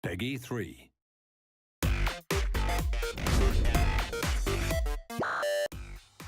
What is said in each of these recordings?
Peggy 3.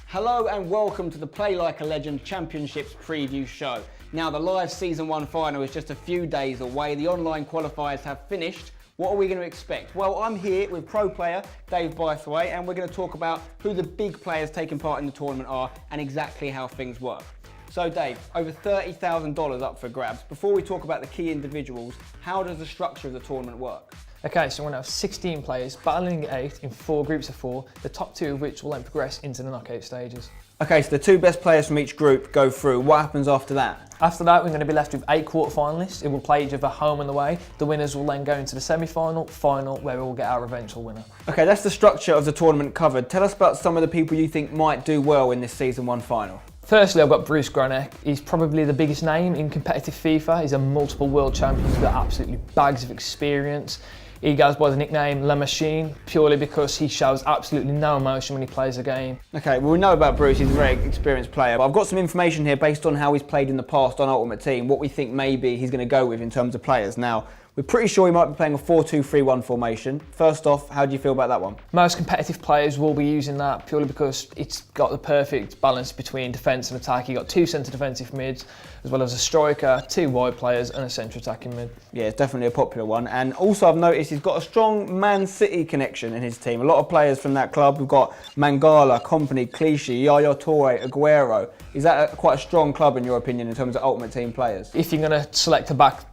Hello and welcome to the Play Like a Legend Championships preview show. Now the live Season 1 final is just a few days away. The online qualifiers have finished. What are we going to expect? Well, I'm here with pro player Dave Bytheway and we're going to talk about who the big players taking part in the tournament are and exactly how things work. So Dave, over $30,000 up for grabs. Before we talk about the key individuals, how does the structure of the tournament work? Okay, so we're going to have 16 players battling it out in 4 groups of 4, the top 2 of which will then progress into the knockout stages. Okay, so the 2 best players from each group go through. What happens after that? After that, we're going to be left with 8 quarter-finalists. It will play each other home and away. The winners will then go into the semi-final, final, where we will get our eventual winner. Okay, that's the structure of the tournament covered. Tell us about some of the people you think might do well in this Season 1 final. Firstly, I've got Bruce Gronek. He's probably the biggest name in competitive FIFA. He's a multiple world champion. He's got absolutely bags of experience. He goes by the nickname La Machine, purely because he shows absolutely no emotion when he plays a game. Okay, well we know about Bruce, he's a very experienced player, but I've got some information here based on how he's played in the past on Ultimate Team, what we think maybe he's going to go with in terms of players. Now, we're pretty sure he might be playing a 4-2-3-1 formation. First off, how do you feel about that one? Most competitive players will be using that purely because it's got the perfect balance between defence and attack. You've got 2 centre defensive mids, as well as a striker, 2 wide players and a centre attacking mid. Yeah, it's definitely a popular one. And also I've noticed he's got a strong Man City connection in his team. A lot of players from that club. We've got Mangala, Kompany, Clichy, Yaya Toure, Aguero. Is that quite a strong club in your opinion in terms of Ultimate Team players? If you're going to select a back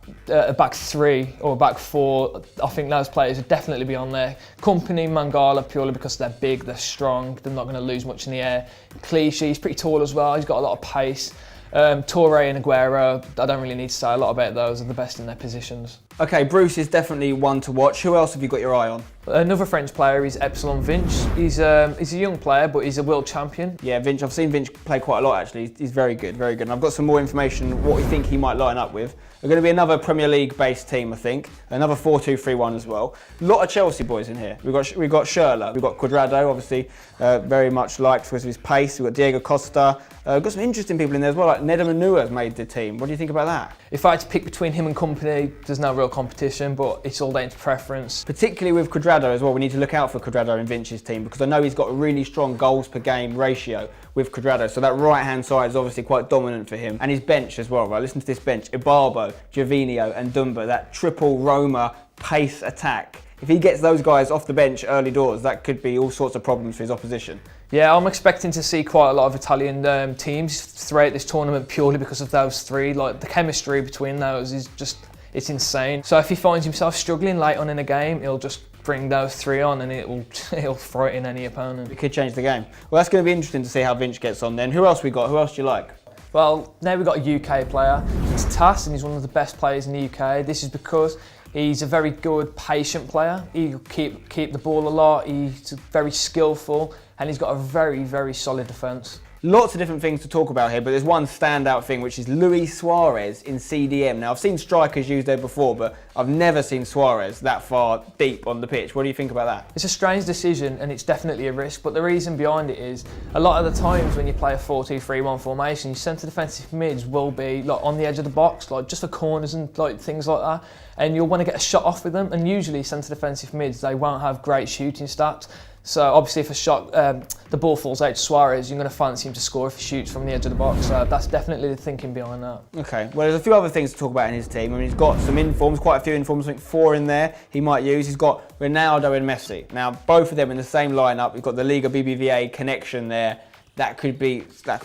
3 or a back 4, I think those players would definitely be on there. Kompany, Mangala, purely because they're big, they're strong, they're not going to lose much in the air. Clichy, he's pretty tall as well, he's got a lot of pace. Toure and Aguero, I don't really need to say a lot about those, are the best in their positions. Okay, Bruce is definitely one to watch. Who else have you got your eye on? Another French player is Epsilon Vinch. He's a young player, but he's a world champion. Yeah, Vinch, I've seen Vinch play quite a lot actually. He's very good, very good. And I've got some more information what we think he might line up with. They're going to be another Premier League based team, I think. Another 4-2-3-1 as well. A lot of Chelsea boys in here. We've got Schürrle, we've got Cuadrado, obviously very much liked because of his pace. We've got Diego Costa. We've got some interesting people in there as well, like Nedum has made the team. What do you think about that? If I had to pick between him and Kompany, there's no real competition, but it's all down to preference. Particularly with Cuadrado as well, we need to look out for Cuadrado in Vinch's team because I know he's got a really strong goals per game ratio with Cuadrado, so that right hand side is obviously quite dominant for him. And his bench as well, right? Listen to this bench, Ibarbo, Gervinho and Dumba, that triple Roma pace attack. If he gets those guys off the bench early doors, that could be all sorts of problems for his opposition. Yeah, I'm expecting to see quite a lot of Italian teams throughout this tournament purely because of those 3. Like the chemistry between those is just, it's insane. So if he finds himself struggling late on in a game, he'll just bring those 3 on and it'll frighten any opponent. It could change the game. Well, that's going to be interesting to see how Vinch gets on then. Who else we got? Who else do you like? Well, now we've got a UK player. It's Tas and he's one of the best players in the UK. This is because he's a very good, patient player. He'll keep the ball a lot. He's very skillful and he's got a very, very solid defence. Lots of different things to talk about here, but there's one standout thing, which is Luis Suarez in CDM. Now, I've seen strikers used there before, but I've never seen Suarez that far deep on the pitch. What do you think about that? It's a strange decision and it's definitely a risk, but the reason behind it is a lot of the times when you play a 4-2-3-1 formation, your centre defensive mids will be like on the edge of the box, like just for corners and like things like that, and you'll want to get a shot off with them, and usually centre defensive mids, they won't have great shooting stats. So obviously if a shot, the ball falls out to Suarez, you're going to fancy him to score if he shoots from the edge of the box. So that's definitely the thinking behind that. Okay, well there's a few other things to talk about in his team. I mean, he's got some informs, quite a few informs, I think 4 in there he might use. He's got Ronaldo and Messi. Now both of them in the same lineup. We've got the Liga BBVA connection there. That could be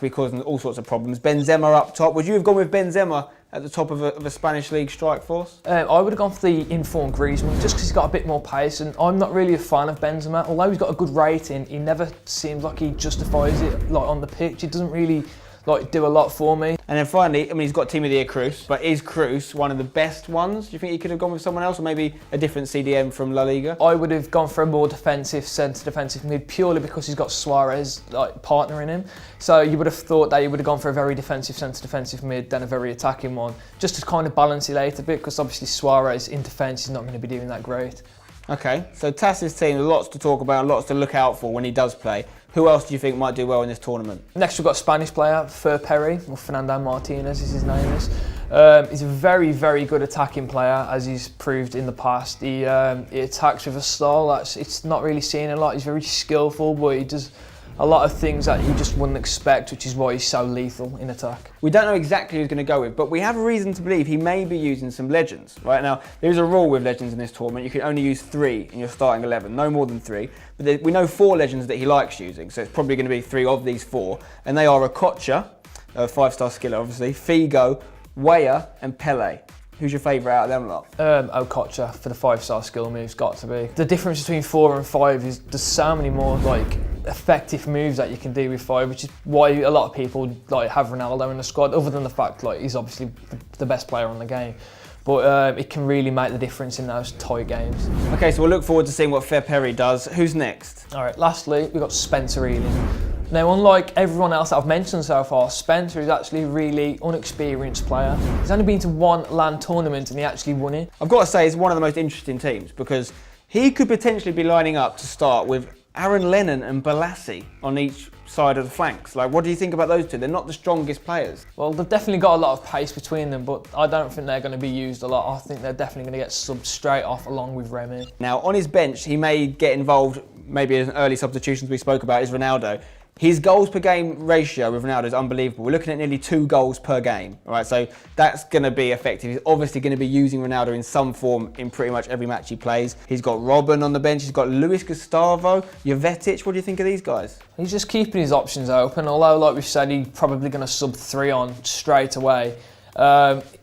causing all sorts of problems. Benzema up top. Would you have gone with Benzema at the top of a Spanish league strike force? I would have gone for the informed Griezmann just because he's got a bit more pace, and I'm not really a fan of Benzema. Although he's got a good rating, he never seems like he justifies it like on the pitch. He doesn't really like do a lot for me. And then finally, I mean, he's got Team of the Year Cruz, but is Cruz one of the best ones? Do you think he could have gone with someone else, or maybe a different CDM from La Liga? I would have gone for a more defensive, centre defensive mid purely because he's got Suarez like partnering him. So you would have thought that he would have gone for a very defensive centre defensive mid than a very attacking one, just to kind of balance it out a bit, because obviously Suarez in defence is not going to be doing that great. Okay, so Tas's team, lots to talk about, lots to look out for when he does play. Who else do you think might do well in this tournament? Next we've got a Spanish player, Fer Perry, or Fernando Martinez as his name is. He's a very, very good attacking player, as he's proved in the past. He attacks with a style it's not really seen a lot. He's very skillful, but he does a lot of things that you just wouldn't expect, which is why he's so lethal in attack. We don't know exactly who he's going to go with, but we have a reason to believe he may be using some legends. Right now, there's a rule with legends in this tournament. You can only use 3 in your starting 11, no more than 3. But we know 4 legends that he likes using, so it's probably going to be 3 of these 4. And they are a Kocha, a 5-star skiller obviously, Figo, Weah and Pele. Who's your favourite out of them lot? Okocha for the 5-star skill moves, got to be. The difference between 4 and 5 is there's so many more like effective moves that you can do with 5, which is why a lot of people like have Ronaldo in the squad, other than the fact like he's obviously the best player on the game. But it can really make the difference in those tight games. Okay, so we'll look forward to seeing what Perry does. Who's next? All right, lastly, we've got Spencer Ealing. Now, unlike everyone else that I've mentioned so far, Spencer is actually a really unexperienced player. He's only been to 1 LAN tournament and he actually won it. I've got to say, he's one of the most interesting teams because he could potentially be lining up to start with Aaron Lennon and Balassi on each side of the flanks. Like, what do you think about those two? They're not the strongest players. Well, they've definitely got a lot of pace between them, but I don't think they're going to be used a lot. I think they're definitely going to get subbed straight off along with Remy. Now, on his bench, he may get involved, maybe in early substitutions we spoke about, is Ronaldo. His goals per game ratio with Ronaldo is unbelievable. We're looking at nearly 2 goals per game, all right? So that's going to be effective. He's obviously going to be using Ronaldo in some form in pretty much every match he plays. He's got Robben on the bench. He's got Luis Gustavo, Jovetic. What do you think of these guys? He's just keeping his options open, although, like we've said, he's probably going to sub 3 on straight away.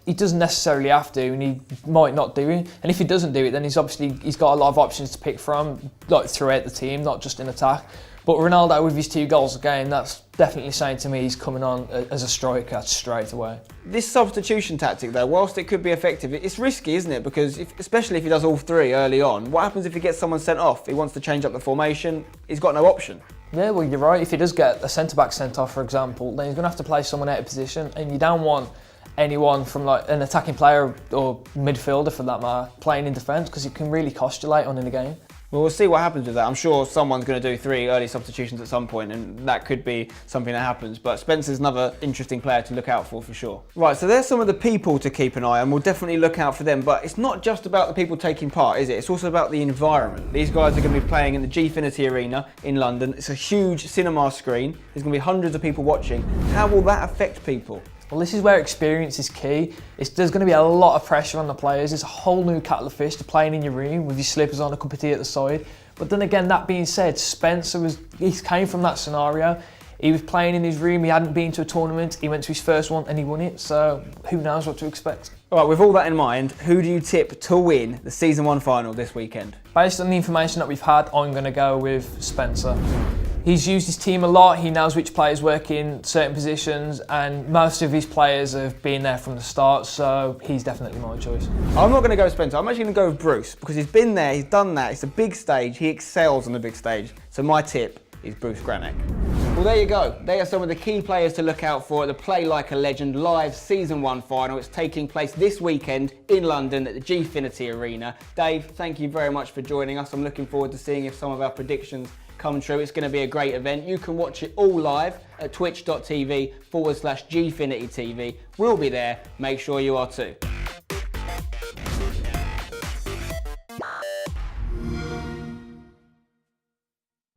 He doesn't necessarily have to, and he might not do it. And if he doesn't do it, then he's got a lot of options to pick from, like throughout the team, not just in attack. But Ronaldo with his 2 goals a game, that's definitely saying to me he's coming on as a striker straight away. This substitution tactic though, whilst it could be effective, it's risky, isn't it? Because especially if he does all 3 early on, what happens if he gets someone sent off? He wants to change up the formation, he's got no option. Yeah, well, you're right. If he does get a centre-back sent off, for example, then he's going to have to play someone out of position, and you don't want anyone from like an attacking player or midfielder for that matter playing in defence, because it can really cost you late on in the game. Well, we'll see what happens with that. I'm sure someone's going to do 3 early substitutions at some point, and that could be something that happens. But Spencer's another interesting player to look out for sure. Right, so there's some of the people to keep an eye on. We'll definitely look out for them. But it's not just about the people taking part, is it? It's also about the environment. These guys are going to be playing in the Gfinity Arena in London. It's a huge cinema screen. There's going to be hundreds of people watching. How will that affect people? Well, this is where experience is key. There's going to be a lot of pressure on the players. It's a whole new kettle of fish to playing in your room with your slippers on, a cup of tea at the side. But then again, that being said, Spencer he came from that scenario. He was playing in his room, he hadn't been to a tournament, he went to his first one and he won it, so who knows what to expect. All right, with all that in mind, who do you tip to win the Season 1 final this weekend? Based on the information that we've had, I'm going to go with Spencer. He's used his team a lot, he knows which players work in certain positions, and most of his players have been there from the start, so he's definitely my choice. I'm not going to go with Spencer, I'm actually going to go with Bruce, because he's been there, he's done that, it's a big stage, he excels on the big stage, so my tip is Bruce Granek. Well, there you go. They are some of the key players to look out for at the Play Like a Legend live Season 1 final. It's taking place this weekend in London at the Gfinity Arena. Dave, thank you very much for joining us. I'm looking forward to seeing if some of our predictions come true. It's going to be a great event. You can watch it all live at twitch.tv/GFinityTV. We'll be there. Make sure you are too.